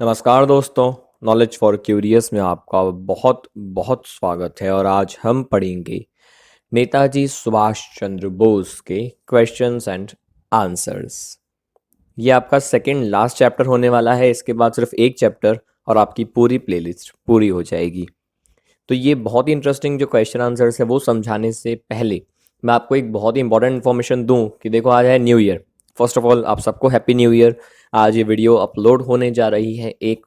नमस्कार दोस्तों, knowledge for curious में आपका बहुत बहुत स्वागत है। और आज हम पढ़ेंगे नेताजी सुभाष चंद्र बोस के क्वेश्चंस एंड आंसर्स। ये आपका सेकंड लास्ट चैप्टर होने वाला है। इसके बाद सिर्फ एक चैप्टर और आपकी पूरी प्लेलिस्ट पूरी हो जाएगी। तो ये बहुत ही इंटरेस्टिंग जो क्वेश्चन आंसर्स है वो समझाने से पहले मैं आपको एक बहुत ही इंपॉर्टेंट इन्फॉर्मेशन दूं कि देखो आज है new year. First of all आप सबको हैप्पी न्यू ईयर। आज ये वीडियो अपलोड होने जा रही है 1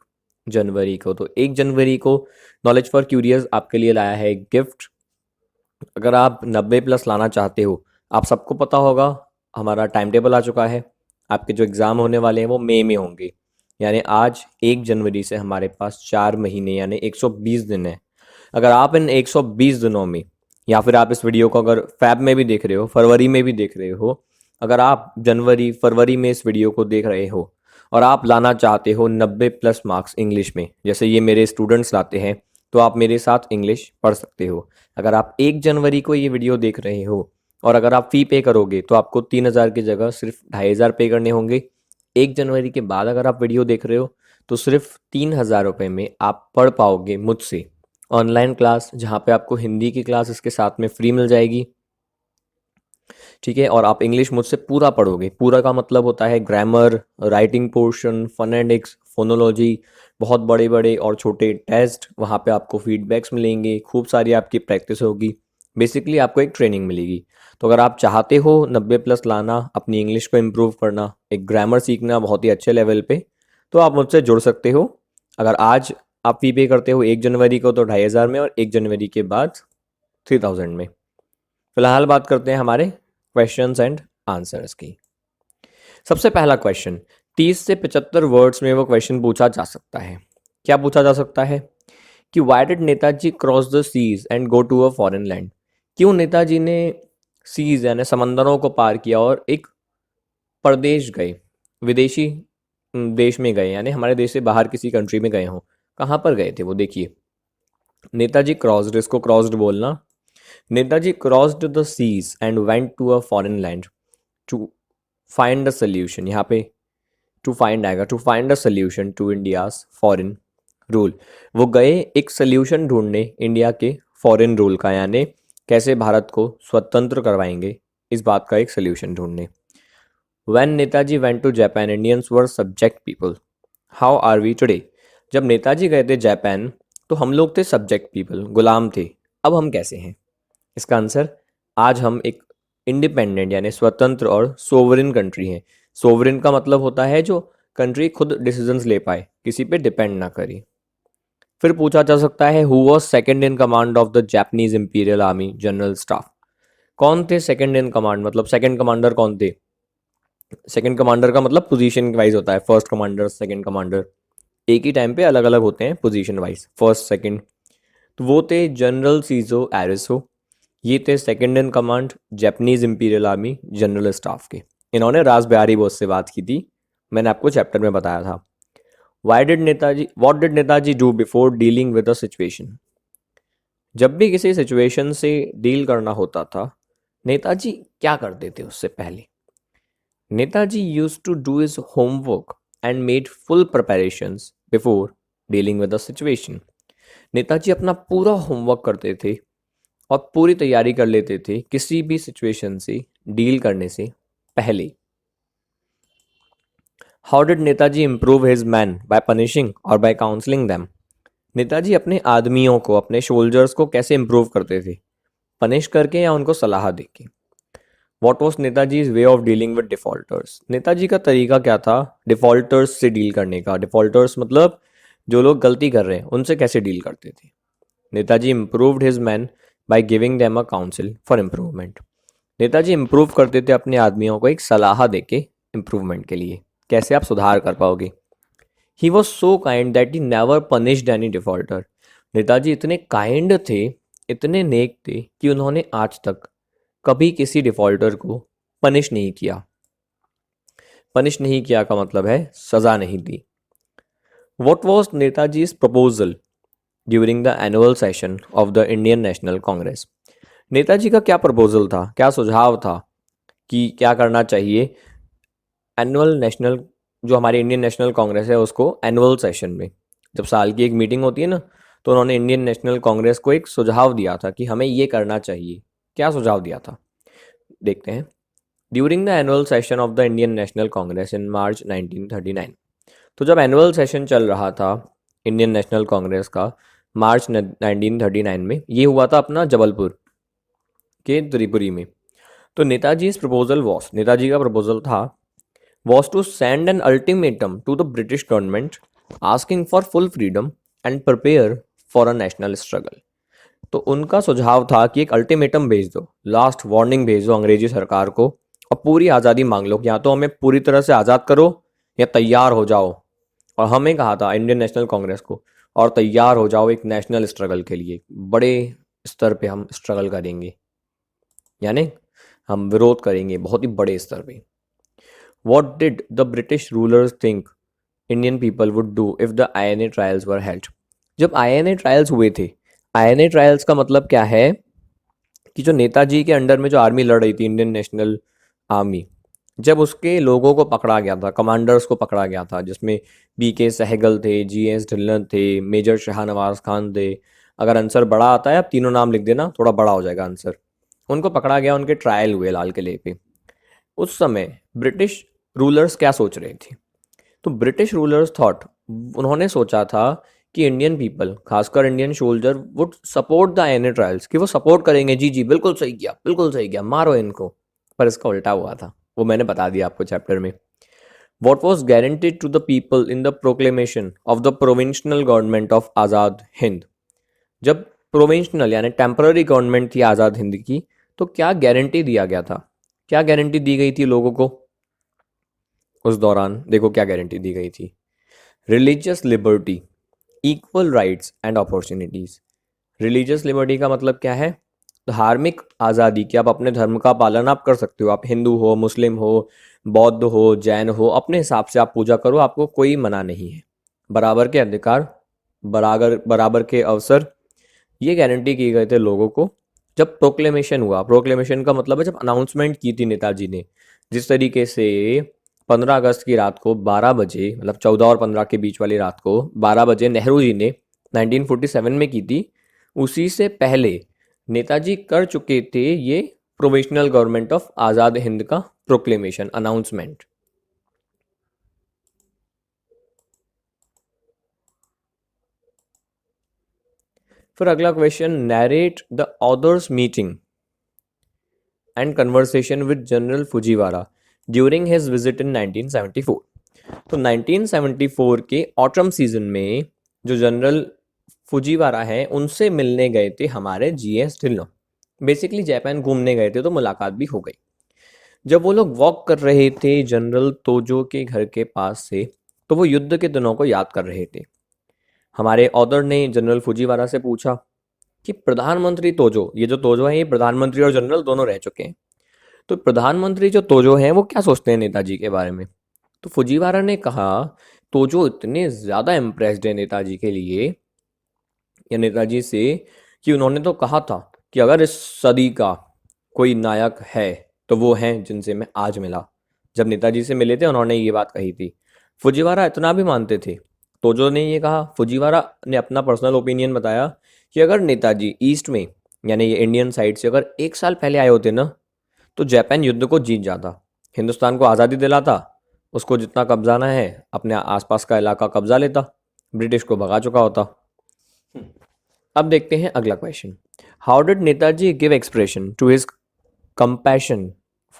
जनवरी को। तो 1 जनवरी को नॉलेज फॉर क्यूरियस आपके लिए लाया है एक गिफ्ट। अगर आप 90+ लाना चाहते हो, आप सबको पता होगा हमारा टाइम टेबल आ चुका है। आपके जो एग्ज़ाम होने वाले हैं वो मई में होंगे। यानी आज 1 जनवरी से हमारे पास 4 महीने यानी 120 दिन है। अगर आप इन 120 दिनों में, या फिर आप इस वीडियो को अगर फैब में भी देख रहे हो, फरवरी में भी देख रहे हो, अगर आप जनवरी फरवरी में इस वीडियो को देख रहे हो और आप लाना चाहते हो 90+ मार्क्स इंग्लिश में, जैसे ये मेरे स्टूडेंट्स लाते हैं, तो आप मेरे साथ इंग्लिश पढ़ सकते हो। अगर आप 1 जनवरी को ये वीडियो देख रहे हो और अगर आप फ़ी पे करोगे तो आपको 3,000 की जगह सिर्फ 2,500 पे करने होंगे। 1 जनवरी के बाद अगर आप वीडियो देख रहे हो तो सिर्फ 3,000 रुपये में आप पढ़ पाओगे मुझसे ऑनलाइन क्लास, जहाँ पे आपको हिंदी की क्लास इसके साथ में फ्री मिल जाएगी। ठीक है, और आप इंग्लिश मुझसे पूरा पढ़ोगे। पूरा का मतलब होता है grammar, writing portion, phonetics, phonology, बहुत बड़े बड़े और छोटे टेस्ट, वहाँ पे आपको फीडबैक्स मिलेंगे, खूब सारी आपकी प्रैक्टिस होगी। बेसिकली आपको एक ट्रेनिंग मिलेगी। तो अगर आप चाहते हो 90+ लाना, अपनी इंग्लिश को इम्प्रूव करना, एक ग्रामर सीखना बहुत ही अच्छे लेवल पे, तो आप मुझसे जुड़ सकते हो। अगर आज आप फ़ी पे करते हो 1 जनवरी को तो 2,500 में, और 1 जनवरी के बाद 3,000 में। फिलहाल बात करते हैं हमारे क्वेश्चंस एंड आंसर्स की। सबसे पहला क्वेश्चन, 30 से 75 वर्ड्स में वो क्वेश्चन पूछा जा सकता है। क्या पूछा जा सकता है कि why did Netaji cross the seas and go to a foreign land. क्यों नेताजी ने सीज यानी समंदरों को पार किया और एक प्रदेश गए, विदेशी देश में गए, यानी हमारे देश से बाहर किसी कंट्री में गए हों। कहाँ पर गए थे वो देखिए। नेताजी क्रॉस्ड, इसको क्रॉस्ड बोलना। Netaji crossed the seas and went to a foreign land to find a solution. यहाँ पे टू फाइंड आएगा, to find a solution to India's foreign rule. वो गए एक सोल्यूशन ढूंढने इंडिया के फॉरेन रूल का, यानी कैसे भारत को स्वतंत्र करवाएंगे, इस बात का एक सोल्यूशन ढूंढने। When Netaji went to Japan Indians were subject people, how are we today. जब नेताजी गए थे जापान तो हम लोग थे सब्जेक्ट पीपल, गुलाम थे। अब हम कैसे हैं? इसका आंसर, आज हम एक इंडिपेंडेंट यानी स्वतंत्र और सोवरिन कंट्री है। सोवरिन का मतलब होता है जो कंट्री खुद डिसीजंस ले पाए, किसी पे डिपेंड ना करे। फिर पूछा जा सकता है who was second in command of the Japanese imperial army general staff. कौन थे सेकंड इन कमांड, मतलब सेकंड कमांडर कौन थे? सेकंड कमांडर का मतलब पोजीशन वाइज होता है, फर्स्ट कमांडर, सेकंड कमांडर, एक ही टाइम पे अलग अलग होते हैं पोजीशन वाइज, फर्स्ट सेकंड। तो वो थे जनरल सीजो एरिसो। ये थे second in command Japanese imperial army general staff के। इन्होंने रास बिहारी बोस से बात की थी, मैंने आपको चैप्टर में बताया था। Y did Netaji, what did Netaji do before dealing with a situation. जब भी किसी सिचुएशन से डील करना होता था, नेताजी क्या करते थे उससे पहले? Netaji use to do his homework and made full preparations before dealing with the situation. Netaji अपना पूरा होमवर्क करते थे और पूरी तैयारी कर लेते थे किसी भी सिचुएशन से डील करने से पहले। How did Netaji improve his man, by punishing और बाय काउंसलिंग दैम। नेताजी अपने आदमियों को, अपने सोल्जर्स को कैसे इम्प्रूव करते थे? पनिश करके या उनको सलाह देके। What was Netaji's way of dealing with defaulters. Netaji का तरीका क्या था डिफॉल्टर्स से डील करने का? डिफॉल्टर्स मतलब जो लोग गलती कर रहे हैं, उनसे कैसे डील करते थे? Netaji improved his man by giving them a council for improvement. Netaji improve करते थे अपने आदमियों को एक सलाह देके इम्प्रूवमेंट के लिए, कैसे आप सुधार कर पाओगे। He was so kind that he never punished any defaulter. Netaji इतने काइंड थे, इतने नेक थे कि उन्होंने आज तक कभी किसी डिफॉल्टर को पनिश नहीं किया। पनिश नहीं किया का मतलब है सजा नहीं दी। What was Netaji's proposal during the annual session of the Indian National Congress. Netaji का क्या प्रपोजल था, क्या सुझाव था कि क्या करना चाहिए एनुअल नेशनल जो हमारी इंडियन नेशनल कांग्रेस है उसको एनुअल सेशन में, जब साल की एक मीटिंग होती है ना, तो उन्होंने इंडियन नेशनल कांग्रेस को एक सुझाव दिया था कि हमें ये करना चाहिए। क्या सुझाव दिया था, देखते हैं। During the annual session of the Indian National Congress in March 1939, तो जब एनुअल सेशन चल रहा था इंडियन नेशनल कांग्रेस का मार्च 1939 में, ये हुआ था अपना जबलपुर के त्रिपुरी में। तो नेताजी इस प्रपोजल वॉस, नेताजी का प्रपोजल था, was to send an ultimatum to the British government asking for full freedom and prepare for a national struggle। तो उनका सुझाव था कि एक अल्टीमेटम भेज दो, लास्ट वार्निंग भेज दो अंग्रेजी सरकार को, और पूरी आज़ादी मांग लो कि या तो हमें पूरी तरह से आज़ाद करो या तैयार हो जाओ। और हमें कहा था इंडियन नेशनल कांग्रेस को, और तैयार हो जाओ एक नेशनल स्ट्रगल के लिए, बड़े स्तर पे हम स्ट्रगल करेंगे, यानी हम विरोध करेंगे बहुत ही बड़े स्तर पे। What did the British rulers think Indian people would do if the INA trials were held? जब INA ट्रायल्स हुए थे, INA ट्रायल्स का मतलब क्या है कि जो नेताजी के अंडर में जो आर्मी लड़ रही थी, इंडियन नेशनल आर्मी, जब उसके लोगों को पकड़ा गया था, कमांडर्स को पकड़ा गया था, जिसमें BK सहगल थे, GS ढिल्लन थे, मेजर शाहनवाज खान थे। अगर आंसर बड़ा आता है आप तीनों नाम लिख देना, थोड़ा बड़ा हो जाएगा आंसर। उनको पकड़ा गया, उनके ट्रायल हुए लाल किले पे। उस समय ब्रिटिश रूलर्स क्या सोच रहे थे, तो ब्रिटिश रूलर्स थॉट, उन्होंने सोचा था कि इंडियन पीपल, खासकर Indian soldier, would support the INA trials, कि वो सपोर्ट करेंगे, जी जी बिल्कुल सही किया, बिल्कुल सही किया, मारो इनको। पर इसका उल्टा हुआ था, वो मैंने बता दिया आपको चैप्टर में। What was guaranteed to the people in the proclamation of the provisional government of Azad Hind. जब प्रोविंशनल यानी टेम्पररी गवर्नमेंट थी आज़ाद हिंद की, तो क्या गारंटी दिया गया था, क्या गारंटी दी गई थी लोगों को उस दौरान? देखो क्या गारंटी दी गई थी। Religious liberty, equal rights and opportunities. Religious liberty का मतलब क्या है? धार्मिक आज़ादी, कि आप अपने धर्म का पालन आप कर सकते हो, आप हिंदू हो, मुस्लिम हो, बौद्ध हो, जैन हो, अपने हिसाब से आप पूजा करो, आपको कोई मना नहीं है। बराबर के अधिकार, बराबर बराबर के अवसर, ये गारंटी की गए थे लोगों को जब प्रोक्लेमेशन हुआ। प्रोक्लेमेशन का मतलब है जब अनाउंसमेंट की थी नेताजी ने, जिस तरीके से 15 अगस्त की रात को 12 बजे, मतलब 14 और 15 के बीच वाली रात को 12 बजे नेहरू जी ने 1947 में की थी, उसी से पहले नेताजी कर चुके थे ये provisional government of Azad Hind का प्रोक्लेमेशन, अनाउंसमेंट। फिर अगला question, narrate the author's meeting and conversation with general Fujiwara during his visit in 1974। तो 1974 के ऑटम सीजन में जो जनरल फुजीवारा है उनसे मिलने गए थे हमारे GS ढिल्लों। बेसिकली जापान घूमने गए थे, तो मुलाकात भी हो गई। जब वो लोग वॉक कर रहे थे जनरल तोजो के घर के पास से, तो वो युद्ध के दिनों को याद कर रहे थे। हमारे ऑथर ने जनरल फुजीवारा से पूछा कि प्रधानमंत्री तोजो, ये जो तोजो है ये प्रधानमंत्री और जनरल दोनों रह चुके हैं, तो प्रधानमंत्री जो तोजो हैं वो क्या सोचते हैं नेताजी के बारे में? तो फुजीवारा ने कहा, तोजो इतने ज़्यादा इम्प्रेस्ड है नेताजी के लिए या नेताजी से, कि उन्होंने तो कहा था कि अगर इस सदी का कोई नायक है तो वो हैं जिनसे मैं आज मिला। जब नेताजी से मिले थे उन्होंने ये बात कही थी। फुजीवारा इतना भी मानते थे, तोजो ने ये कहा, फुजीवारा ने अपना पर्सनल ओपिनियन बताया कि अगर नेताजी ईस्ट में, यानी ये इंडियन साइड से, अगर 1 साल पहले आए होते ना, तो जापान युद्ध को जीत जाता, हिंदुस्तान को आज़ादी दिलाता, उसको जितना कब्जाना है अपने आसपास का इलाका कब्जा लेता, ब्रिटिश को भगा चुका होता। अब देखते हैं अगला question, how did Netaji give expression to his compassion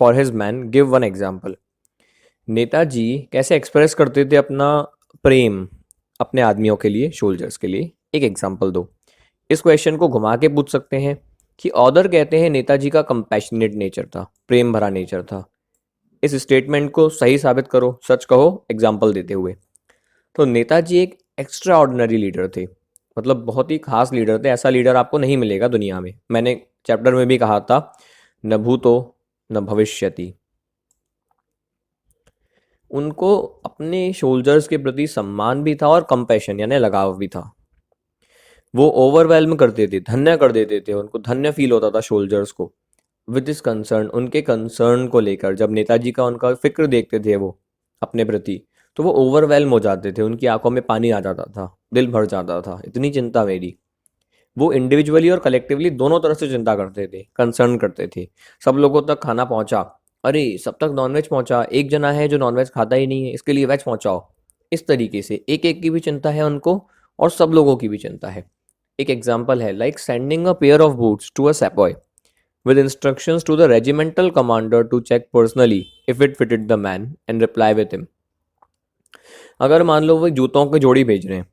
for his man, give one example. Netaji कैसे एक्सप्रेस करते थे अपना प्रेम अपने आदमियों के लिए, सोल्जर्स के लिए, एक एग्जाम्पल दो। इस क्वेश्चन को घुमा के पूछ सकते हैं कि ऑथर कहते हैं नेताजी का कंपैशनेट नेचर था, प्रेम भरा नेचर था। इस स्टेटमेंट को सही साबित करो, सच कहो एग्जाम्पल देते हुए। तो नेताजी एक एक्स्ट्रा ऑर्डिनरी लीडर थे, मतलब बहुत ही खास लीडर थे, ऐसा लीडर आपको नहीं मिलेगा दुनिया में। मैंने चैप्टर में भी कहा था, न भूतो न भविष्यति। उनको अपने सोल्जर्स के प्रति सम्मान भी था और कंपैशन यानी लगाव भी था। वो ओवरवेल्म करते थे, धन्य कर देते थे, उनको धन्य फील होता था सोल्जर्स को विद दिस कंसर्न, उनके कंसर्न को लेकर। जब नेताजी का उनका फिक्र देखते थे वो अपने प्रति, तो वो ओवरवेल्म हो जाते थे, उनकी आंखों में पानी आ जाता था, दिल भर जाता था, इतनी चिंता मेरी। वो इंडिविजुअली और कलेक्टिवली दोनों तरफ से चिंता करते थे, कंसर्न करते थे। सब लोगों तक खाना पहुंचा, अरे सब तक नॉनवेज पहुंचा, एक जना है जो नॉनवेज खाता ही नहीं है, इसके लिए वेज पहुंचाओ। इस तरीके से एक एक की भी चिंता है उनको, और सब लोगों की भी चिंता है। एक एग्जाम्पल है like sending a pair of boots to a sepoy with instructions to the regimental commander to check personally if it fitted the man and reply with him। अगर मान लो वो जूतों की जोड़ी भेज रहे हैं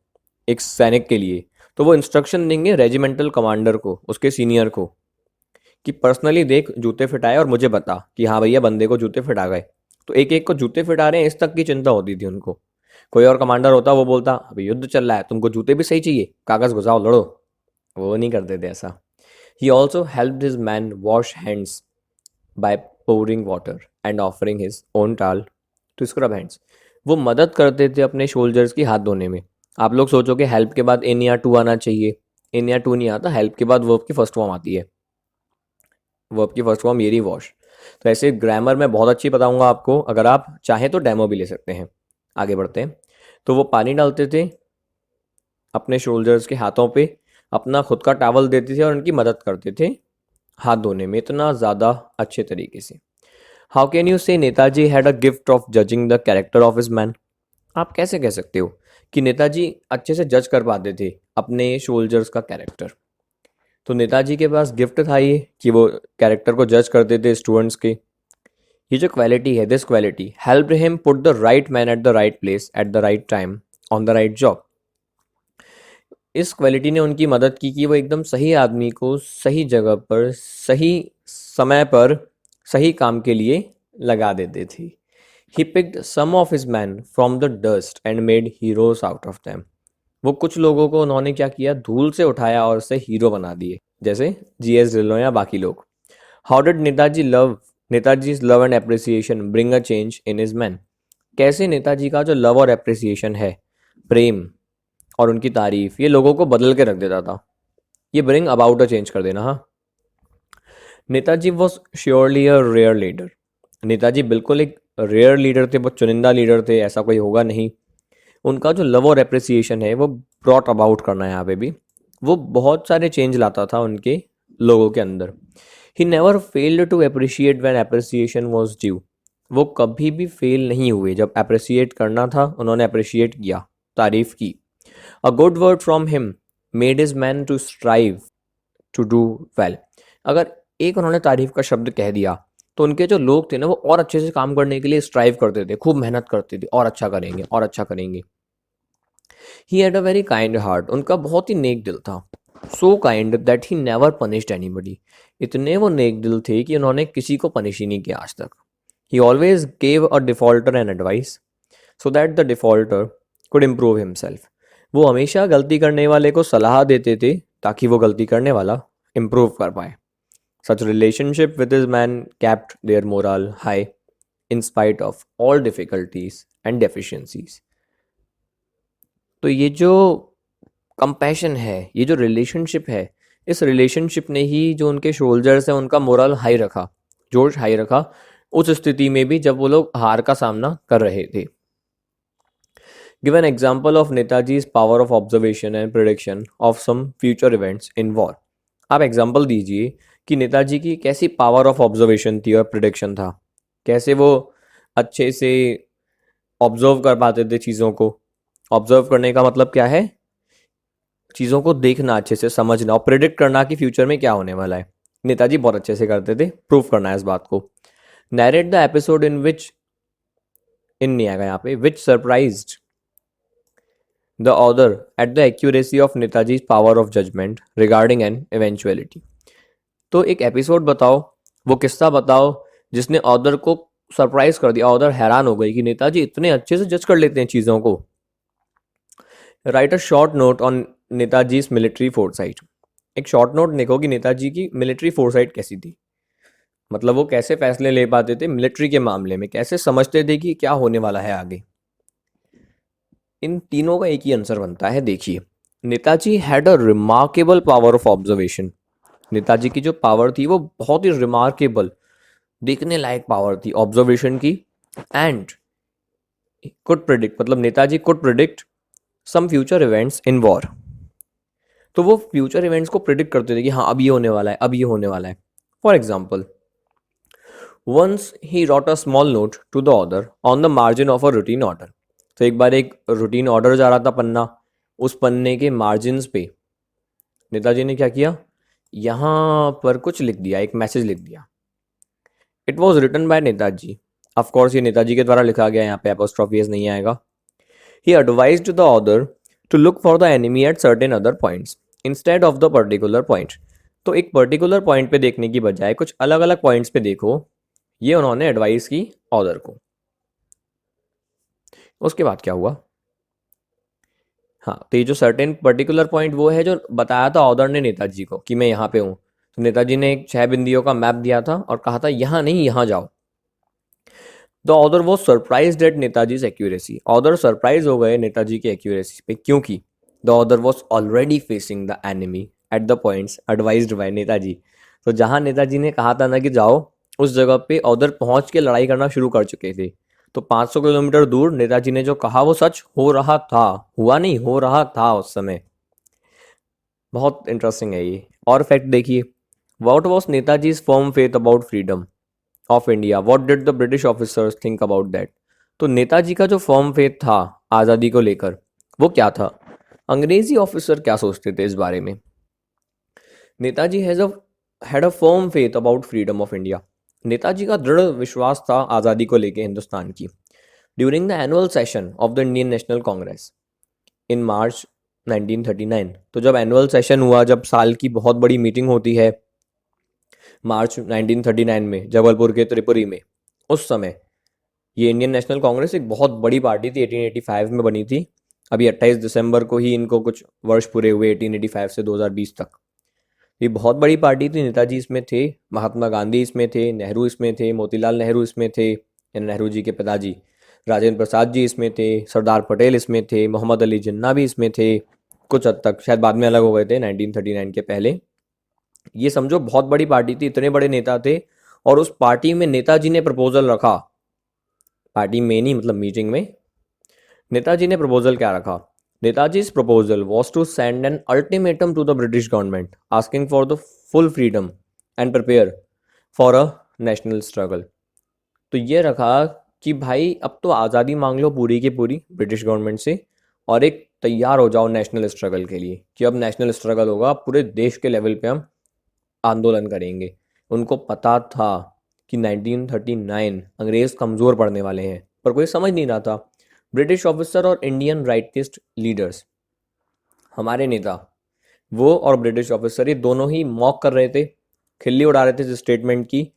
एक सैनिक के लिए, तो वो इंस्ट्रक्शन देंगे रेजिमेंटल कमांडर को, उसके सीनियर को, कि पर्सनली देख जूते फिटाए और मुझे बता कि हाँ भैया बंदे को जूते फिटा गए। तो एक एक को जूते फिटा रहे हैं, इस तक की चिंता होती थी उनको। कोई और कमांडर होता वो बोलता अभी युद्ध चल रहा है, तुमको जूते भी सही चाहिए, कागज घुसाओ लड़ो। वो नहीं करते थे ऐसा। He also helped his man wash hands by pouring water and offering his own towel to scrub hands। वो मदद करते थे अपने शोल्जर्स की हाथ धोने में। आप लोग सोचोगे हेल्प के बाद इन या टू आना चाहिए, इन या टू नहीं आता, हेल्प के बाद वर्ब की फर्स्ट फॉर्म आती है। वर्ब की फर्स्ट फॉर्म येरी वॉश। तो ऐसे ग्रामर मैं बहुत अच्छी बताऊंगा आपको, अगर आप चाहें तो डेमो भी ले सकते हैं। आगे बढ़ते हैं। तो वो पानी डालते थे अपने शोल्जर्स के हाथों पे, अपना खुद का टावल देते थे और उनकी मदद करते थे हाथ धोने में, इतना ज़्यादा अच्छे तरीके से। हाउ कैन यू से Netaji had a gift of judging the character of his man. आप कैसे कह सकते हो कि नेताजी अच्छे से जज कर पाते थे अपने सोल्जर्स का कैरेक्टर। तो नेताजी के पास गिफ्ट था ये कि वो कैरेक्टर को जज करते थे स्टूडेंट्स के। ये जो क्वालिटी है, this quality help him put the right man at the right place at the right time on the right job. इस क्वालिटी ने उनकी मदद की कि वो एकदम सही आदमी को सही जगह पर सही समय पर सही काम के लिए लगा देते थे। He picked some of his man from the dust and made heroes out of them. वो कुछ लोगों को उन्होंने क्या किया, धूल से उठाया और उसे हीरो बना दिए, जैसे जीएस ढिल्लों या बाकी लोग। How did Netaji love and appreciation bring a change in his man. कैसे नेताजी का जो लव और एप्रिसिएशन है, प्रेम और उनकी तारीफ, ये लोगों को बदल के रख देता था। ये ब्रिंग अबाउट अ चेंज कर देना। हाँ, Netaji was surely a rare leader. Netaji बिल्कुल एक रेयर लीडर थे, बहुत चुनिंदा लीडर थे, ऐसा कोई होगा नहीं। उनका जो लव और एप्रिसिएशन है वो ब्रॉट अबाउट करना है यहाँ पे भी, वो बहुत सारे चेंज लाता था उनके लोगों के अंदर। He never failed to appreciate when appreciation was due. वो कभी भी फेल नहीं हुए, जब अप्रिशिएट करना था उन्होंने अप्रिशिएट किया, तारीफ की। A good word from him made his men to strive to do well। अगर एक उन्होंने तारीफ का शब्द कह दिया तो उनके जो लोग थे ना, वो और अच्छे से काम करने के लिए स्ट्राइव करते थे, खूब मेहनत करते थे, और अच्छा करेंगे और अच्छा करेंगे। He had a very kind heart. उनका बहुत ही नेक दिल था। So kind that he never punished anybody. इतने वो नेक दिल थे कि उन्होंने किसी को पनिश ही नहीं किया आज तक। ही always gave a defaulter an advice so that the defaulter could improve himself. वो हमेशा गलती करने वाले को सलाह देते थे ताकि वो गलती करने वाला इम्प्रूव कर पाए। Such relationship with his man kept their morale high in spite of all difficulties and deficiencies. तो ये जो कंपैशन है, ये जो रिलेशनशिप है, इस रिलेशनशिप ने ही जो उनके सोल्जर्स हैं उनका मोरल हाई रखा, जोश हाई रखा, उस स्थिति में भी जब वो लोग हार का सामना कर रहे थे। Give an example of Netaji's power of observation and prediction of some future events in war। आप एग्जाम्पल दीजिए कि नेताजी की कैसी पावर ऑफ ऑब्जर्वेशन थी और प्रिडिक्शन था, कैसे वो अच्छे से ऑब्जर्व कर पाते थे चीज़ों को। ऑब्जर्व करने का मतलब क्या है, चीज़ों को देखना, अच्छे से समझना, और प्रिडिक्ट करना कि फ्यूचर में क्या होने वाला है। नेताजी बहुत अच्छे से करते थे, प्रूफ करना है इस बात को। नैरेट द एपिसोड इन विच, इन नहीं आएगा यहाँ पे, विच surprised the author at the accuracy of Netaji's power of judgment regarding an eventuality। तो एक एपिसोड बताओ, वो किस्सा बताओ जिसने ऑथर को सरप्राइज कर दिया, ऑथर हैरान हो गई कि नेताजी इतने अच्छे से जज कर लेते हैं चीज़ों को। Write a short note on Netaji's military foresight. एक शॉर्ट नोट लिखो कि नेताजी की मिलिट्री फोरसाइट कैसी थी, मतलब वो कैसे फैसले ले पाते थे मिलिट्री के मामले में, कैसे समझते थे कि क्या होने वाला है आगे। इन तीनों का एक ही आंसर बनता है। देखिए, Netaji had a remarkable power of observation. Netaji की जो पावर थी वो बहुत ही रिमार्केबल, देखने लायक पावर थी ऑब्जर्वेशन की। एंड कुड प्रिडिक्ट मतलब Netaji could predict some future events in war. तो वो फ्यूचर इवेंट्स को प्रिडिक्ट करते थे कि हाँ अब ये होने वाला है, अब ये होने वाला है। For example, once he wrote a small note to the order on the margin of a routine order. तो एक बार एक रूटीन ऑर्डर जा रहा था पन्ना, उस पन्ने के मार्जिन्स पे नेताजी ने क्या किया, यहाँ पर कुछ लिख दिया, एक मैसेज लिख दिया। It was written by Netaji. Of course ये नेताजी के द्वारा लिखा गया, यहाँ पे एपोस्ट्रोफी एस नहीं आएगा। He advised the order to look for the enemy at certain other points instead of the particular point. तो एक पर्टिकुलर पॉइंट पे देखने की बजाय कुछ अलग अलग पॉइंट्स पे देखो, ये उन्होंने एडवाइस की ऑर्डर को। उसके बाद क्या हुआ, हाँ तो ये जो सर्टेन पर्टिकुलर पॉइंट वो है जो बताया था ऑर्डर ने नेताजी को कि मैं यहाँ पे हूँ। तो नेताजी ने एक 6 बिंदियों का मैप दिया था और कहा था यहाँ नहीं यहाँ जाओ। The order was surprise at Netaji's accuracy. Order surprise हो गए नेताजी की एक्यूरेसी पे, क्योंकि the order was already facing the enemy at the points advised by Netaji. तो जहाँ नेताजी ने कहा था ना कि जाओ, उस जगह पे ऑर्डर पहुंच के लड़ाई करना शुरू कर चुके थे। तो 500 किलोमीटर दूर नेताजी ने जो कहा वो सच हो रहा था, हुआ नहीं, हो रहा था उस समय। बहुत इंटरेस्टिंग है ये। और फैक्ट देखिए, what was Netaji's firm faith about freedom of India, what did the British officers think about that. तो नेताजी का जो फर्म फेथ था आज़ादी को लेकर, वो क्या था, अंग्रेजी ऑफिसर क्या सोचते थे इस बारे में। Netaji had a firm faith about freedom of India. Netaji का दृढ़ विश्वास था आज़ादी को लेकर हिंदुस्तान की। During the annual session of the Indian National Congress in March 1939, तो जब एनुअल सेशन हुआ, जब साल की बहुत बड़ी मीटिंग होती है मार्च 1939 में जबलपुर के त्रिपुरी में, उस समय ये इंडियन नेशनल कांग्रेस एक बहुत बड़ी पार्टी थी, 1885 में बनी थी। अभी 28 दिसंबर को ही इनको कुछ वर्ष पूरे हुए 1885 से 2020 तक। ये बहुत बड़ी पार्टी थी। नेताजी इसमें थे, महात्मा गांधी इसमें थे, नेहरू इसमें थे, मोतीलाल नेहरू इसमें थे, नेहरू जी के पिताजी राजेंद्र प्रसाद जी इसमें थे, सरदार पटेल इसमें थे, मोहम्मद अली जिन्ना भी इसमें थे। कुछ हद तक शायद बाद में अलग हो गए थे 1939 के पहले। ये समझो बहुत बड़ी पार्टी थी, इतने बड़े नेता थे। और उस पार्टी में नेताजी ने प्रपोजल रखा, पार्टी में नहीं मतलब मीटिंग में नेताजी ने प्रपोजल क्या रखा। नेताजी's proposal was to send an ultimatum to the British government asking for the full freedom and prepare for a national struggle। तो ये रखा कि भाई अब तो आज़ादी मांग लो पूरी की पूरी ब्रिटिश गवर्नमेंट से, और एक तैयार हो जाओ नेशनल स्ट्रगल के लिए, कि अब नेशनल स्ट्रगल होगा, पूरे देश के लेवल पे हम आंदोलन करेंगे। उनको पता था कि 1939 अंग्रेज कमज़ोर पड़ने वाले हैं, पर कोई समझ नहीं रहा था। ब्रिटिश ऑफिसर और इंडियन राइटिस्ट लीडर्स, हमारे नेता वो और ब्रिटिश ऑफिसर, ये दोनों ही मॉक कर रहे थे, खिल्ली उड़ा रहे थे इस स्टेटमेंट की।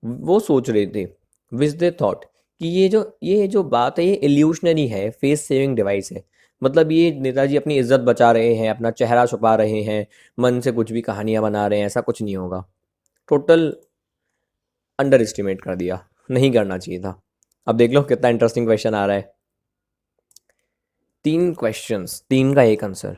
वो सोच रहे थे, विच दे थॉट, कि ये जो बात है ये इल्यूशनरी है, फेस सेविंग डिवाइस है। मतलब ये नेताजी अपनी इज्जत बचा रहे हैं, अपना चेहरा छुपा रहे हैं, मन से कुछ भी कहानियां बना रहे हैं, ऐसा कुछ नहीं होगा। टोटल अंडर एस्टिमेट कर दिया, नहीं करना चाहिए था। अब देख लो कितना इंटरेस्टिंग क्वेश्चन आ रहा है। 3 क्वेश्चंस, 3 का एक आंसर।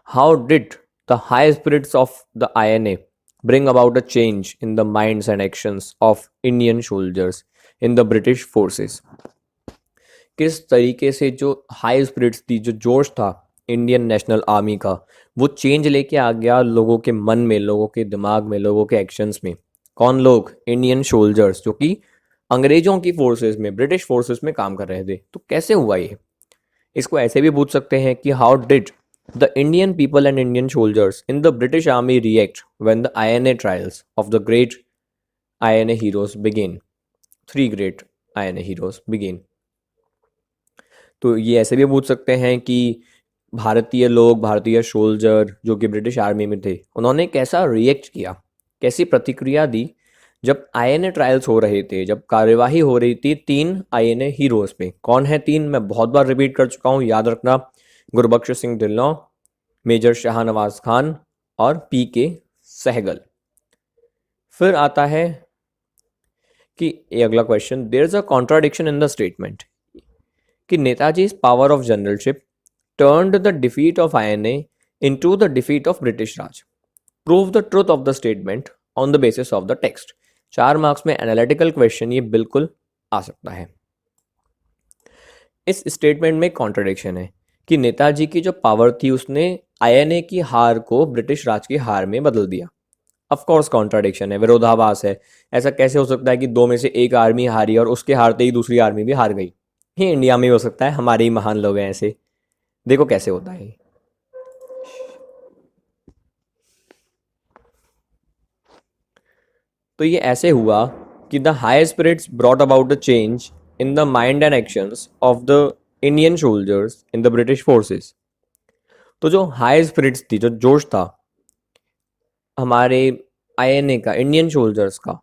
How did the high spirits of the INA bring about a change in the minds and actions of Indian soldiers in the British forces। किस तरीके से जो हाई स्पिरिट्स थी, जो जोश था इंडियन नेशनल आर्मी का, वो चेंज लेके आ गया लोगों के मन में, लोगों के दिमाग में, लोगों के एक्शंस में। कौन लोग, इंडियन सोल्जर्स, जो कि अंग्रेजों की फोर्सेस में, ब्रिटिश फोर्सेस में काम कर रहे थे। तो कैसे हुआ ये, इसको ऐसे भी पूछ सकते हैं कि how did the Indian people and Indian soldiers in the British army react when the INA trials of the great INA heroes begin. 3 great INA heroes begin. तो ये ऐसे भी पूछ सकते हैं कि भारतीय लोग, भारतीय सोल्जर जो कि ब्रिटिश आर्मी में थे, उन्होंने कैसा रिएक्ट किया, कैसी प्रतिक्रिया दी जब INA ट्रायल्स हो रहे थे, जब कार्यवाही हो रही थी 3 INA हीरोज पे। कौन है 3, मैं बहुत बार रिपीट कर चुका हूँ, याद रखना, गुरबख्श सिंह ढिल्लों, मेजर शाहनवाज खान और PK सहगल। फिर आता है कि ये अगला question, there is a contradiction in the statement कि Netaji's power of generalship turned the defeat of INA into the defeat of British Raj। Prove the truth of the statement on the basis of the text। 4 marks में analytical question ये बिल्कुल आ सकता है। इस statement में contradiction है कि नेताजी की जो पावर थी उसने आईएनए की हार को ब्रिटिश राज की हार में बदल दिया। ऑफ कोर्स कॉन्ट्रडिक्शन है, विरोधाभास है। ऐसा कैसे हो सकता है कि दो में से एक आर्मी हारी और उसके हारते ही दूसरी आर्मी भी हार गई? ये इंडिया में ही हो सकता है, हमारे ही महान लोग हैं ऐसे। देखो कैसे होता है। तो ये ऐसे हुआ कि the high spirits brought about a change in the mind and actions of the Indian soldiers in the British forces. तो जो हाई स्पिरिट्स थी, जो जोश था हमारे आईएनए का, इंडियन सोल्जर्स का,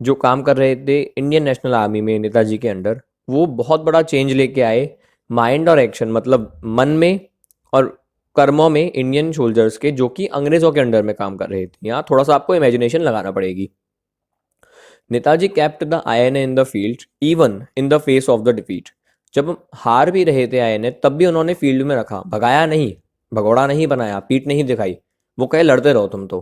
जो काम कर रहे थे इंडियन नेशनल आर्मी में नेताजी के अंडर, वो बहुत बड़ा चेंज लेके आए माइंड और एक्शन, मतलब मन में और कर्मों में इंडियन सोल्जर्स के, जो कि अंग्रेजों के अंडर में काम कर रहे थे। यहाँ थोड़ा सा आपको इमेजिनेशन लगाना पड़ेगी। Netaji kept the INA in the field even in the face of the defeat. जब हार भी रहे थे आईएनए, तब भी उन्होंने फील्ड में रखा, भगाया नहीं, भगोड़ा नहीं बनाया, पीठ नहीं दिखाई। वो कहे लड़ते रहो तुम तो।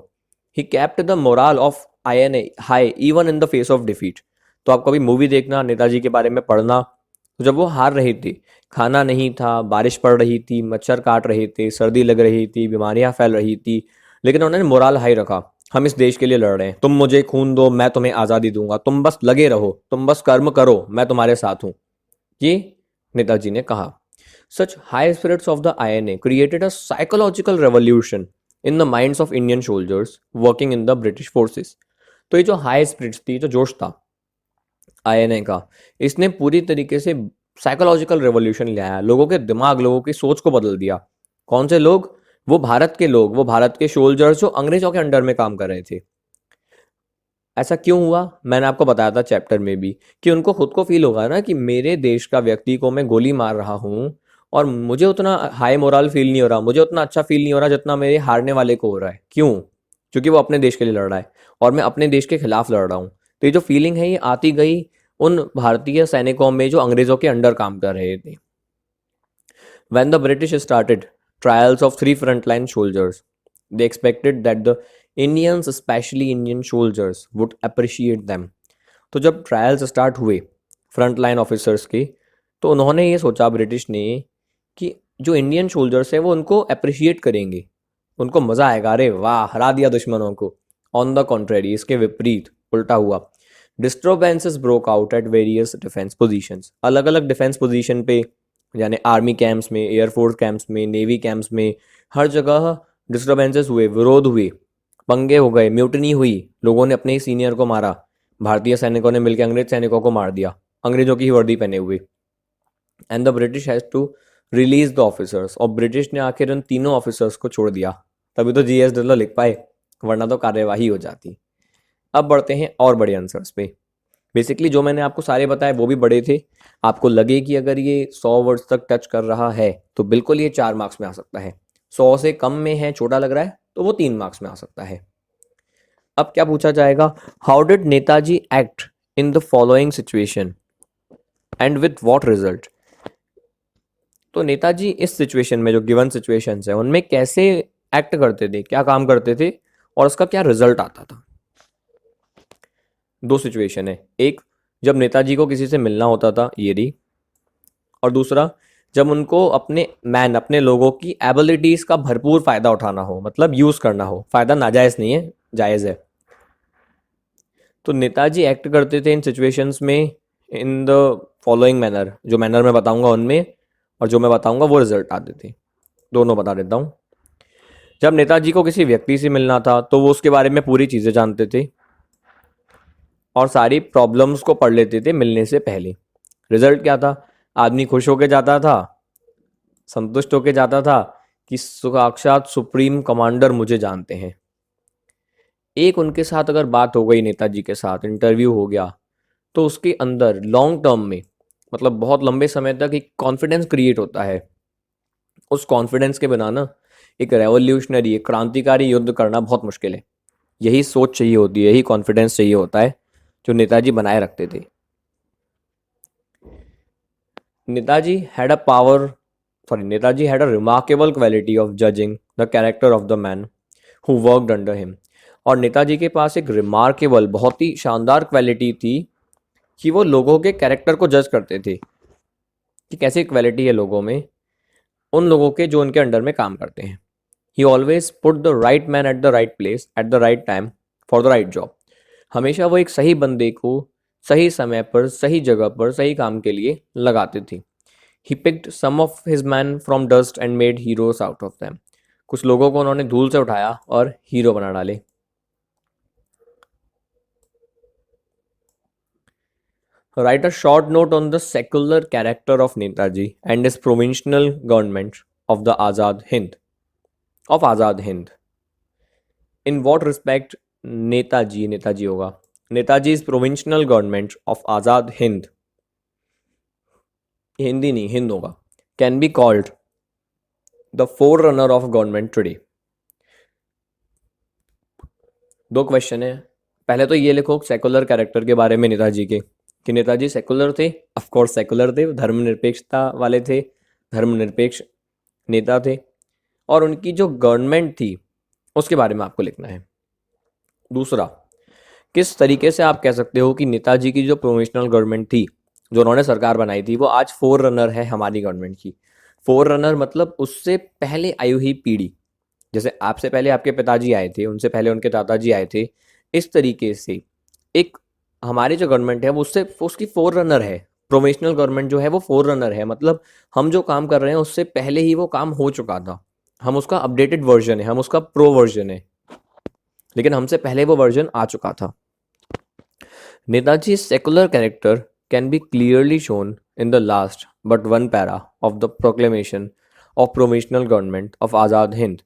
He kept the moral of INA high even in the face of defeat. तो आप कभी मूवी देखना, नेताजी के बारे में पढ़ना, तो जब वो हार रही थी, खाना नहीं था, बारिश पड़ रही थी, मच्छर काट रहे थे, सर्दी लग रही थी, बीमारियां फैल रही थी, लेकिन उन्होंने मोरल हाई रखा। हम इस देश के लिए लड़ रहे हैं, तुम मुझे खून दो, मैं तुम्हें आज़ादी दूंगा, तुम बस लगे रहो, तुम बस कर्म करो, मैं तुम्हारे साथ हूं। ये नेताजी ने कहा। Such high spirits of the INA created a psychological revolution in the minds of Indian soldiers working in the British forces. तो ये जो हाई स्पिरिट्स थी, जो जोश था आईएनए का, इसने पूरी तरीके से साइकोलॉजिकल रेवोल्यूशन ले आया, लोगों के दिमाग, लोगों की सोच को बदल दिया। कौन से लोग? वो भारत के लोग, वो भारत के सोल्जर्स जो अंग्रेजों के अंडर में काम कर रहे थे। ऐसा क्यों हुआ? मैंने आपको बताया था चैप्टर में भी कि उनको खुद को फील होगा ना कि मेरे देश का व्यक्ति को मैं गोली मार रहा हूँ और मुझे उतना हाई मोरल फील नहीं हो रहा, मुझे उतना अच्छा फील नहीं हो रहा जितना मेरे हारने वाले को हो रहा है। क्यों? क्योंकि वो अपने देश के लिए लड़ रहा है और मैं अपने देश के खिलाफ लड़ रहा हूँ। तो ये जो फीलिंग है, ये आती गई उन भारतीय सैनिकों में जो अंग्रेजों के अंडर काम कर रहे थे। When the British started trials of three frontline soldiers, they expected that the Indians, especially Indian soldiers, would appreciate them. तो जब ट्रायल्स स्टार्ट हुए फ्रंट लाइन ऑफिसर्स के, तो उन्होंने ये सोचा ब्रिटिश ने कि जो इंडियन सोल्जर्स है वो उनको अप्रिशिएट करेंगे, उनको मज़ा आएगा, अरे वाह हरा दिया दुश्मनों को। ऑन द कॉन्ट्रेरी, इसके विपरीत, उल्टा हुआ। Disturbances broke out at various defence positions. अलग अलग डिफेंस पोजीशन पे, यानी आर्मी कैंप्स में, एयरफोर्स कैंप्स में, नेवी कैंप्स में, हर जगह डिस्टर्बेंसेस हुए, विरोध हुए, पंगे हो गए, म्यूटनी हुई, लोगों ने अपने ही सीनियर को मारा। भारतीय सैनिकों ने मिलकर अंग्रेज सैनिकों को मार दिया, अंग्रेजों की ही वर्दी पहने हुए। And the British has to release the officers. और ब्रिटिश ने आखिर उन तीनों ऑफिसर्स को छोड़ दिया, तभी तो जीएस ढिल्लों लिख पाए, वरना तो कार्यवाही हो जाती। अब बढ़ते हैं और बड़े आंसर्स पे। बेसिकली जो मैंने आपको सारे बताए वो भी बड़े थे। आपको लगे कि अगर ये 100 वर्ड्स तक टच कर रहा है तो बिल्कुल ये 4 मार्क्स में आ सकता है। 100 से कम में है, छोटा लग रहा है, तो वो 3 मार्क्स में आ सकता है। अब क्या पूछा जाएगा? How did Netaji act in the following situation and with what result. तो नेताजी इस सिचुएशन में, जो गिवन सिचुएशंस है, उनमें कैसे एक्ट करते थे, क्या काम करते थे और उसका क्या रिजल्ट आता था। दो सिचुएशन है, एक जब नेताजी को किसी से मिलना होता था, ये रही, और दूसरा जब उनको अपने मैन, अपने लोगों की एबिलिटीज का भरपूर फायदा उठाना हो, मतलब यूज करना हो। फायदा नाजायज नहीं है, जायज है। तो नेताजी एक्ट करते थे इन सिचुएशंस में इन द फॉलोइंग मैनर। जो मैनर मैं बताऊंगा उनमें, और जो मैं बताऊंगा वो रिजल्ट आते थे। दोनों बता देता हूँ। जब नेताजी को किसी व्यक्ति से मिलना था तो वो उसके बारे में पूरी चीज़ें जानते थे और सारी प्रॉब्लम्स को पढ़ लेते थे मिलने से पहले। रिजल्ट क्या था? आदमी खुश होके जाता था, संतुष्ट होके जाता था कि साक्षात सुप्रीम कमांडर मुझे जानते हैं। एक उनके साथ अगर बात हो गई, नेताजी के साथ इंटरव्यू हो गया, तो उसके अंदर लॉन्ग टर्म में, मतलब बहुत लंबे समय तक एक कॉन्फिडेंस क्रिएट होता है। उस कॉन्फिडेंस के बिना ना एक रेवोल्यूशनरी, एक क्रांतिकारी युद्ध करना बहुत मुश्किल है। यही सोच चाहिए होती है, यही कॉन्फिडेंस चाहिए होता है जो नेताजी बनाए रखते थे। Netaji had a remarkable quality of judging the character of the man who worked under him। और नेताजी के पास एक रिमार्केबल, बहुत ही शानदार क्वालिटी थी कि वो लोगों के कैरेक्टर को जज करते थे। कि कैसी क्वालिटी है लोगों में, उन लोगों के जो उनके अंडर में काम करते हैं। ही always put the right man at the right place at the right time for the right job. हमेशा वो एक सही बंदे को सही समय पर सही जगह पर सही काम के लिए लगाते थे। He picked some of his man from dust and made heroes out of them. कुछ लोगों को उन्होंने धूल से उठाया और हीरो बना डाले। Write a short note on the secular character of Netaji and his provisional government of the Azad Hind. Of Azad Hind. In what respect Netaji होगा, Netaji's provisional government of Azad Hind, Hindi नहीं हिंद होगा, can be called the forerunner of government today. दो question है। पहले तो ये लिखो secular character के बारे में नेताजी के, कि नेताजी सेकुलर थे। ऑफ कोर्स सेकुलर थे, धर्मनिरपेक्षता वाले थे, धर्मनिरपेक्ष नेता थे। और उनकी जो गवर्नमेंट थी उसके बारे में आपको लिखना है। दूसरा, किस तरीके से आप कह सकते हो कि नेताजी की जो प्रोविजनल गवर्नमेंट थी, जो उन्होंने सरकार बनाई थी, वो आज फोर रनर है हमारी गवर्नमेंट की। फोर रनर मतलब उससे पहले आई हुई पीढ़ी, जैसे आपसे पहले आपके पिताजी आए थे, उनसे पहले उनके दादाजी आए थे, इस तरीके से एक हमारी जो गवर्नमेंट है वो उससे उसकी फोर रनर है। प्रोविजनल गवर्नमेंट जो है वो फोर रनर है, मतलब हम जो काम कर रहे हैं उससे पहले ही वो काम हो चुका था। हम उसका अपडेटेड वर्जन है, हम उसका प्रो वर्जन है, लेकिन हमसे पहले वो वर्जन आ चुका था। Netaji secular character can be clearly shown in the last but one para of the proclamation of provisional government of Azad Hind.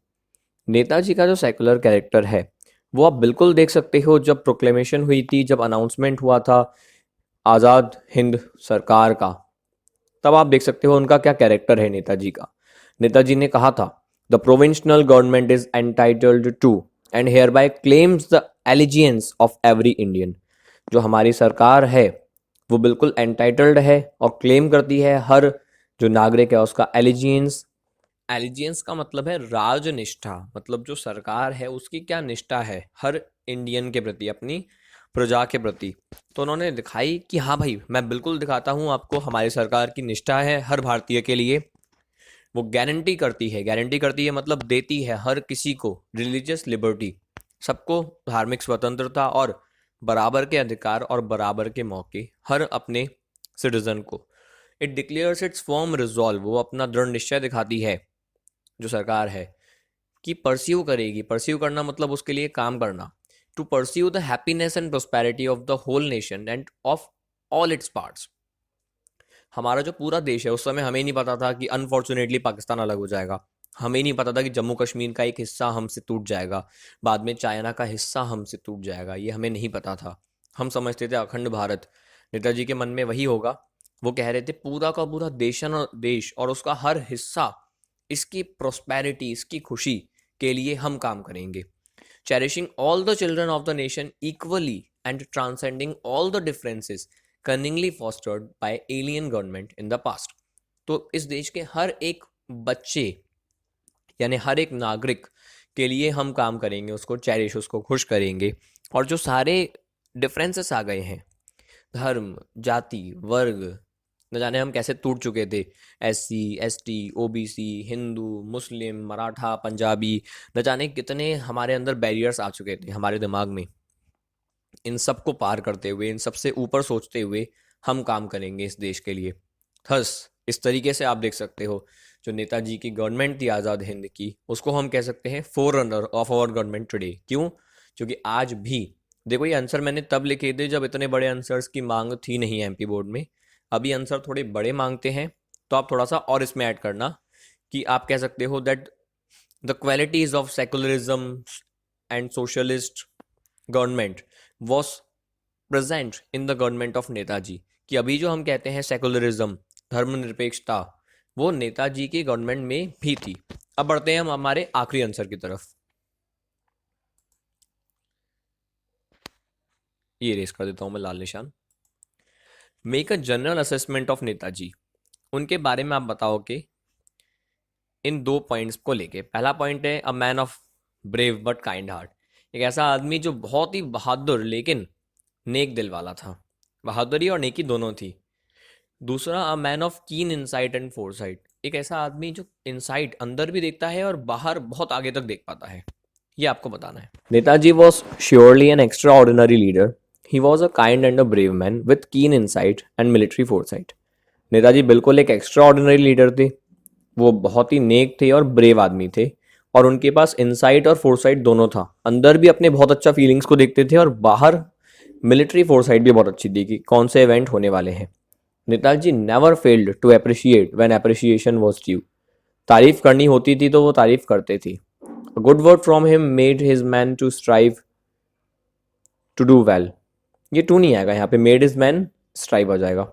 Netaji का जो सेकुलर कैरेक्टर है वो आप बिल्कुल देख सकते हो जब प्रोक्लेमेशन हुई थी, जब अनाउंसमेंट हुआ था आज़ाद हिंद सरकार का, तब आप देख सकते हो उनका क्या कैरेक्टर है नेताजी का। नेताजी ने कहा था, the provisional government is entitled to and hereby claims the allegiance of every Indian. जो हमारी सरकार है वो बिल्कुल एंटाइटल्ड है और क्लेम करती है हर जो नागरिक है उसका एलिजियंस। एलिजियंस का मतलब है राजनिष्ठा, मतलब जो सरकार है उसकी क्या निष्ठा है हर इंडियन के प्रति, अपनी प्रजा के प्रति। तो उन्होंने दिखाई कि हाँ भाई, मैं बिल्कुल दिखाता हूँ आपको, हमारी सरकार की निष्ठा है हर भारतीय के लिए। वो गारंटी करती है मतलब देती है हर किसी को रिलीजियस लिबर्टी, सबको धार्मिक स्वतंत्रता और बराबर के अधिकार और बराबर के मौके हर अपने सिटीजन को। It declares it's firm resolve, वो अपना दृढ़ निश्चय दिखाती है जो सरकार है कि परस्यू करेगी। परस्यू करना मतलब उसके लिए काम करना। To pursue the happiness and prosperity of the whole nation and of all its parts. हमारा जो पूरा देश है, उस समय हमें नहीं पता था कि अनफॉर्चुनेटली पाकिस्तान अलग हो जाएगा। हमें नहीं पता था कि जम्मू कश्मीर का एक हिस्सा हमसे टूट जाएगा, बाद में चाइना का हिस्सा हमसे टूट जाएगा, ये हमें नहीं पता था। हम समझते थे अखंड भारत। नेताजी के मन में वही होगा। वो कह रहे थे पूरा का पूरा देश और उसका हर हिस्सा, इसकी प्रोस्पेरिटी, इसकी खुशी के लिए हम काम करेंगे। Cherishing all the children of the nation equally and transcending all the differences cunningly fostered by alien government in the past. तो इस देश के हर एक बच्चे यानी हर एक नागरिक के लिए हम काम करेंगे, उसको चेरिश, उसको खुश करेंगे। और जो सारे डिफरेंसेस आ गए हैं, धर्म, जाति, वर्ग, न जाने हम कैसे टूट चुके थे, SC ST OBC, हिंदू, मुस्लिम, मराठा, पंजाबी, न जाने कितने हमारे अंदर बैरियर्स आ चुके थे हमारे दिमाग में। इन सब को पार करते हुए, इन सबसे ऊपर सोचते हुए हम काम करेंगे इस देश के लिए। थस इस तरीके से आप देख सकते हो जो नेताजी की गवर्नमेंट थी आज़ाद हिंद की, उसको हम कह सकते हैं forerunner of our government today. क्यों? क्योंकि आज भी देखो, ये आंसर मैंने तब लिखे थे जब इतने बड़े आंसर्स की मांग थी नहीं MP बोर्ड में। अभी आंसर थोड़े बड़े मांगते हैं, तो आप थोड़ा सा और इसमें ऐड करना कि आप कह सकते हो that the qualities of secularism and socialist government was present in the government of Netaji. कि अभी जो हम कहते हैं सेकुलरिज्म, धर्मनिरपेक्षता, वो नेताजी की गवर्नमेंट में भी थी। अब बढ़ते हैं हम हमारे आखिरी आंसर की तरफ। ये रेस कर देता हूं मैं लाल निशान। Make a general assessment of Netaji. उनके बारे में आप बताओ कि इन 2 पॉइंट्स को लेके। पहला पॉइंट है a man of brave but kind heart. एक ऐसा आदमी जो बहुत ही बहादुर लेकिन नेक दिल वाला था। बहादुरी और नेकी दोनों थी। दूसरा, अ मैन ऑफ कीन इंसाइट एंड फोरसाइट, एक ऐसा आदमी जो इनसाइट अंदर भी देखता है और बाहर बहुत आगे तक देख पाता है, ये आपको बताना है। Netaji was surely an extraordinary leader. He was a kind and a brave man with keen insight and military foresight. Netaji बिल्कुल एक एक्स्ट्रा ऑर्डिनरी लीडर थे। वो बहुत ही नेक थे और ब्रेव आदमी थे, और उनके पास इनसाइट और फोरसाइट दोनों था। अंदर भी अपने बहुत अच्छा फीलिंग्स को देखते थे और बाहर मिलिट्री फोरसाइट भी बहुत अच्छी थी कि कौन से इवेंट होने वाले हैं। Netaji never failed to appreciate when appreciation was due. तारीफ करनी होती थी तो वो तारीफ करते थे। A good word from him made his man to strive to do well। ये टू नहीं आएगा यहाँ पे, made his man strive आ जाएगा।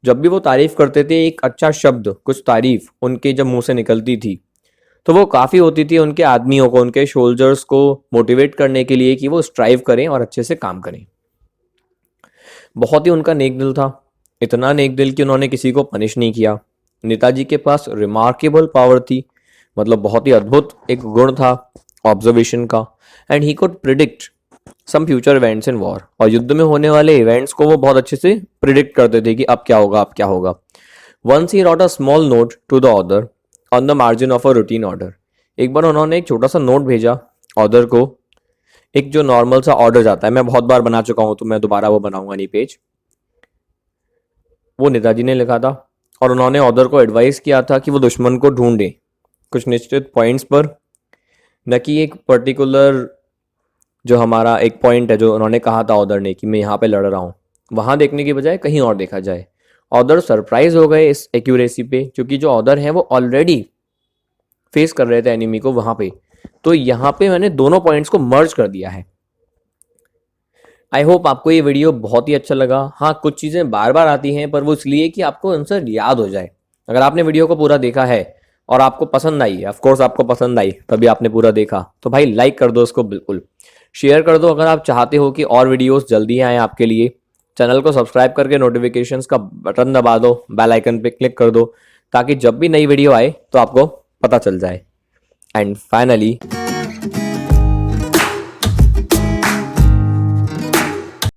जब भी वो तारीफ करते थे, एक अच्छा शब्द, कुछ तारीफ उनके जब मुंह से निकलती थी तो वो काफ़ी होती थी उनके आदमियों को, उनके सोल्जर्स को मोटिवेट करने के लिए कि वो स्ट्राइव करें और अच्छे से काम करें। बहुत ही उनका नेक दिल था, इतना नेक दिल कि उन्होंने किसी को पनिश नहीं किया। नेताजी के पास रिमार्केबल पावर थी, मतलब बहुत ही अद्भुत एक गुण था ऑब्जर्वेशन का। And he could predict some future events in war, और युद्ध में होने वाले इवेंट्स को वो बहुत अच्छे से प्रिडिक्ट करते थे कि अब क्या होगा, अब क्या होगा। Once he wrote a small note to the order on the margin of a routine order. एक बार उन्होंने एक छोटा सा नोट भेजा ऑर्डर को, एक जो नॉर्मल सा ऑर्डर जाता है, मैं बहुत बार बना चुका हूं तो मैं दोबारा वो बनाऊंगा नहीं पेज, वो नेताजी ने लिखा था। और उन्होंने ऑर्डर को एडवाइस किया था कि वो दुश्मन को ढूंढे कुछ निश्चित पॉइंट्स पर, न कि एक पर्टिकुलर जो हमारा एक पॉइंट है जो उन्होंने कहा था ऑर्डर ने कि मैं यहाँ पे लड़ रहा हूँ, वहाँ देखने की बजाय कहीं और देखा जाए। ऑर्डर सरप्राइज हो गए इस एक्यूरेसी पे, क्योंकि जो ऑर्डर है वो ऑलरेडी फेस कर रहे थे एनिमी को वहाँ पे, तो यहाँ पे मैंने दोनों पॉइंट्स को मर्ज कर दिया है। आई होप आपको ये वीडियो बहुत ही अच्छा लगा। हाँ, कुछ चीज़ें बार बार आती हैं पर वो इसलिए कि आपको आंसर याद हो जाए। अगर आपने वीडियो को पूरा देखा है और आपको पसंद आई, ऑफ कोर्स आपको पसंद आई तभी आपने पूरा देखा, तो भाई लाइक कर दो उसको, बिल्कुल शेयर कर दो अगर आप चाहते हो कि और वीडियोस जल्दी आएँ आपके लिए। चैनल को सब्सक्राइब करके नोटिफिकेशंस का बटन दबा दो, बेल आइकन पे क्लिक कर दो, ताकि जब भी नई वीडियो आए तो आपको पता चल जाए। And finally